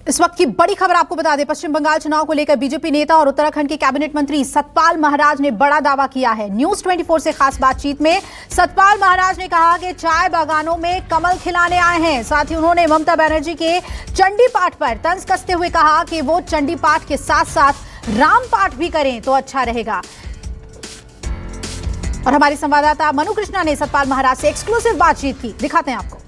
इस वक्त की बड़ी खबर आपको बता दें, पश्चिम बंगाल चुनाव को लेकर बीजेपी नेता और उत्तराखंड के कैबिनेट मंत्री सतपाल महाराज ने बड़ा दावा किया है। न्यूज 24 से खास बातचीत में सतपाल महाराज ने कहा कि चाय बागानों में कमल खिलाने आए हैं। साथ ही उन्होंने ममता बनर्जी के चंडी पाठ पर तंज कसते हुए कहा कि वो चंडी पाठ के साथ साथ राम पाठ भी करें तो अच्छा रहेगा। और हमारी संवाददाता मनु कृष्णा ने सतपाल महाराज से एक्सक्लूसिव बातचीत की, दिखाते हैं आपको।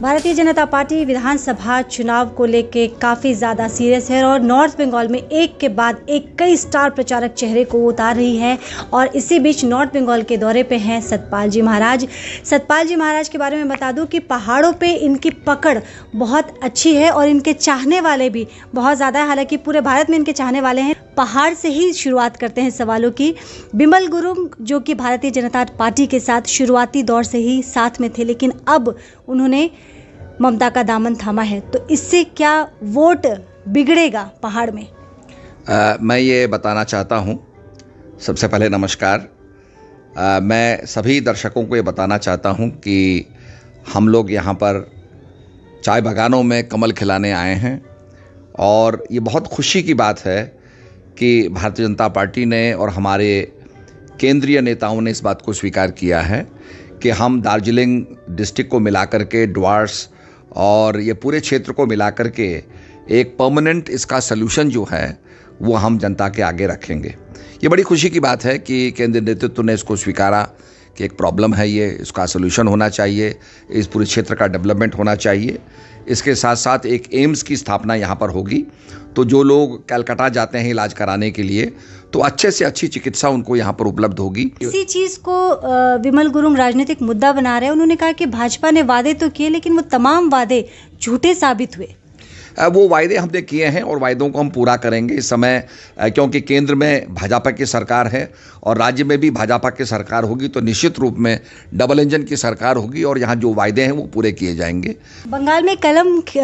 भारतीय जनता पार्टी विधानसभा चुनाव को लेकर काफी ज्यादा सीरियस है और नॉर्थ बंगाल में एक के बाद एक कई स्टार प्रचारक चेहरे को उतार रही है। और इसी बीच नॉर्थ बंगाल के दौरे पे हैं सतपाल जी महाराज। सतपाल जी महाराज के बारे में बता दूं कि पहाड़ों पे इनकी पकड़ बहुत अच्छी है और इनके चाहने वाले भी बहुत ज़्यादा है। हालांकि पूरे भारत में इनके चाहने वाले हैं। पहाड़ से ही शुरुआत करते हैं सवालों की। बिमल गुरुंग जो कि भारतीय जनता पार्टी के साथ शुरुआती दौर से ही साथ में थे, लेकिन अब उन्होंने ममता का दामन थामा है, तो इससे क्या वोट बिगड़ेगा पहाड़ में? मैं ये बताना चाहता हूँ, सबसे पहले नमस्कार। मैं सभी दर्शकों को ये बताना चाहता हूँ कि हम लोग यहाँ पर चाय बागानों में कमल खिलाने आए हैं और ये बहुत खुशी की बात है कि भारतीय जनता पार्टी ने और हमारे केंद्रीय नेताओं ने इस बात को स्वीकार किया है कि हम दार्जिलिंग डिस्ट्रिक्ट को मिलाकर के ड्वार्स और ये पूरे क्षेत्र को मिलाकर के एक परमानेंट इसका सलूशन जो है वो हम जनता के आगे रखेंगे। ये बड़ी खुशी की बात है कि केंद्रीय नेतृत्व ने इसको स्वीकारा कि एक प्रॉब्लम है, ये इसका सलूशन होना चाहिए, इस पूरे क्षेत्र का डेवलपमेंट होना चाहिए। इसके साथ साथ एक एम्स की स्थापना यहाँ पर होगी, तो जो लोग कलकत्ता जाते हैं इलाज कराने के लिए तो अच्छे से अच्छी चिकित्सा उनको यहाँ पर उपलब्ध होगी। इसी चीज़ को विमल गुरुंग राजनीतिक मुद्दा बना रहे हैं। उन्होंने कहा कि भाजपा ने वादे तो किए लेकिन वो तमाम वादे झूठे साबित हुए। वो वायदे हमने किए हैं और वायदों को हम पूरा करेंगे इस समय, क्योंकि केंद्र में भाजपा की सरकार है और राज्य में भी भाजपा की सरकार होगी, तो निश्चित रूप में डबल इंजन की सरकार होगी और यहाँ जो वायदे हैं वो पूरे किए जाएंगे। बंगाल में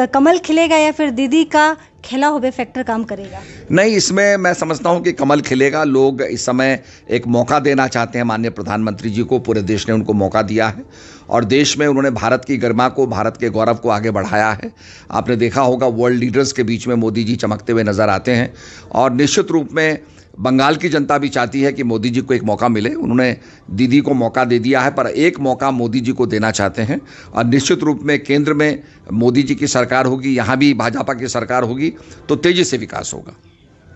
कमल खिलेगा या फिर दीदी का खिला हुए फैक्टर काम करेगा? नहीं, इसमें मैं समझता हूं कि कमल खिलेगा। लोग इस समय एक मौका देना चाहते हैं माननीय प्रधानमंत्री जी को, पूरे देश ने उनको मौका दिया है और देश में उन्होंने भारत की गरिमा को, भारत के गौरव को आगे बढ़ाया है। आपने देखा होगा वर्ल्ड लीडर्स के बीच में मोदी जी चमकते हुए नजर आते हैं और निश्चित रूप में बंगाल की जनता भी चाहती है कि मोदी जी को एक मौका मिले। उन्होंने दीदी को मौका दे दिया है, पर एक मौका मोदी जी को देना चाहते हैं और निश्चित रूप में केंद्र में मोदी जी की सरकार होगी, यहाँ भी भाजपा की सरकार होगी, तो तेजी से विकास होगा।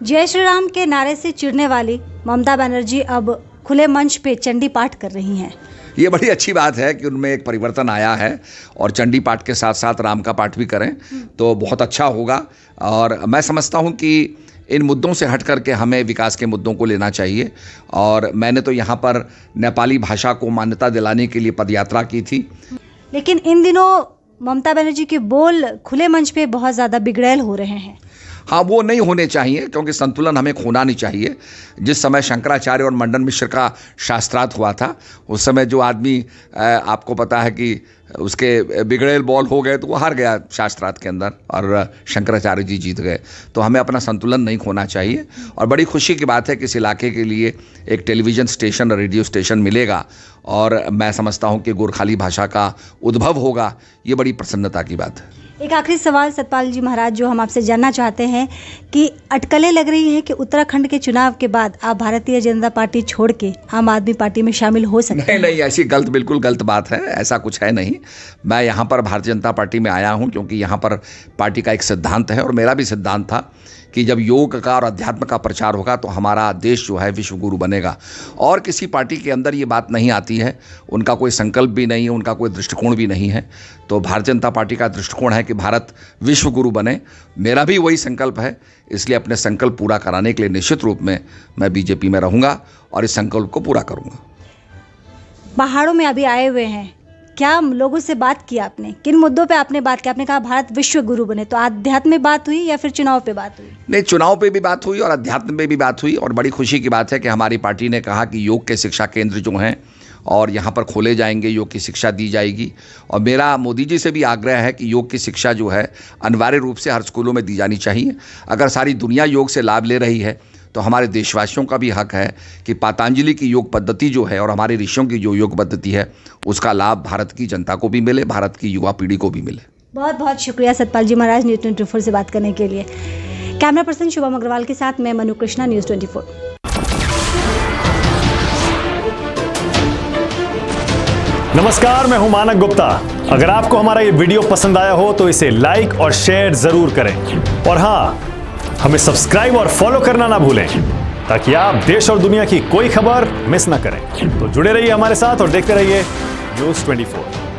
जय श्री राम के नारे से चिढ़ने वाली ममता बनर्जी अब खुले मंच पे चंडी पाठ कर रही हैं। ये बड़ी अच्छी बात है कि उनमें एक परिवर्तन आया है और चंडी पाठ के साथ साथ राम का पाठ भी करें तो बहुत अच्छा होगा। और मैं समझता हूँ कि इन मुद्दों से हट करके हमें विकास के मुद्दों को लेना चाहिए। और मैंने तो यहाँ पर नेपाली भाषा को मान्यता दिलाने के लिए पदयात्रा की थी। लेकिन इन दिनों ममता बनर्जी के बोल खुले मंच पे बहुत ज़्यादा बिगड़ैल हो रहे हैं। हाँ, वो नहीं होने चाहिए क्योंकि संतुलन हमें खोना नहीं चाहिए। जिस समय शंकराचार्य और मंडन मिश्र का शास्त्रार्थ हुआ था, उस समय जो आदमी आपको पता है कि उसके बिगड़ेल बॉल हो गए तो वो हार गया शास्त्रार्थ के अंदर और शंकराचार्य जी जीत गए। तो हमें अपना संतुलन नहीं खोना चाहिए और बड़ी खुशी की बात है कि इस इलाके के लिए एक टेलीविज़न स्टेशन और रेडियो स्टेशन मिलेगा और मैं समझता हूँ कि गोरखाली भाषा का उद्भव होगा। ये बड़ी प्रसन्नता की बात है। एक आखिरी सवाल सतपाल जी महाराज जो हम आपसे जानना चाहते हैं कि अटकलें लग रही हैं कि उत्तराखंड के चुनाव के बाद आप भारतीय जनता पार्टी छोड़ के आम आदमी पार्टी में शामिल हो सकते हैं। नहीं, ऐसी बिल्कुल गलत बात है, ऐसा कुछ है नहीं। मैं यहाँ पर भारतीय जनता पार्टी में आया हूँ क्योंकि यहाँ पर पार्टी का एक सिद्धांत है और मेरा भी सिद्धांत था कि जब योग का और अध्यात्म का प्रचार होगा तो हमारा देश जो है विश्व गुरु बनेगा। और किसी पार्टी के अंदर ये बात नहीं आती है, उनका कोई संकल्प भी नहीं है, उनका कोई दृष्टिकोण भी नहीं है। तो भारतीय जनता पार्टी का दृष्टिकोण है कि भारत विश्व गुरु बने। मेरा भी वही संकल्प है, इसलिए अपने संकल्प पूरा कराने के लिए निश्चित रूप में मैं बीजेपी में रहूँगा और इस संकल्प को पूरा करूँगा। पहाड़ों में अभी आए हुए हैं, क्या लोगों से बात की आपने? किन मुद्दों पे आपने बात की? आपने कहा भारत विश्व गुरु बने, तो आध्यात्म में बात हुई या फिर चुनाव पे बात हुई? नहीं, चुनाव पे भी बात हुई और अध्यात्म पे भी बात हुई और बड़ी खुशी की बात है कि हमारी पार्टी ने कहा कि योग के शिक्षा केंद्र जो हैं और यहाँ पर खोले जाएंगे, योग की शिक्षा दी जाएगी। और मेरा मोदी जी से भी आग्रह है कि योग की शिक्षा जो है अनिवार्य रूप से हर स्कूलों में दी जानी चाहिए। अगर सारी दुनिया योग से लाभ ले रही है तो हमारे देशवासियों का भी हक है कि पतंजलि की योग पद्धति जो है और हमारे ऋषियों की जो योग पद्धति है उसका लाभ भारत की जनता को भी मिले, भारत की युवा पीढ़ी को भी मिले। बहुत बहुत शुक्रिया सतपाल जी महाराज न्यूज़ 24 से बात करने के लिए। कैमरा पर्सन शुभम अग्रवाल के साथ मैं मनु कृष्णा, न्यूज़ 24। नमस्कार, मैं हूं मानक गुप्ता। अगर आपको हमारा ये वीडियो पसंद आया हो तो इसे लाइक और शेयर जरूर करें और हाँ, हमें सब्सक्राइब और फॉलो करना ना भूलें ताकि आप देश और दुनिया की कोई खबर मिस ना करें। तो जुड़े रहिए हमारे साथ और देखते रहिए न्यूज़ 24।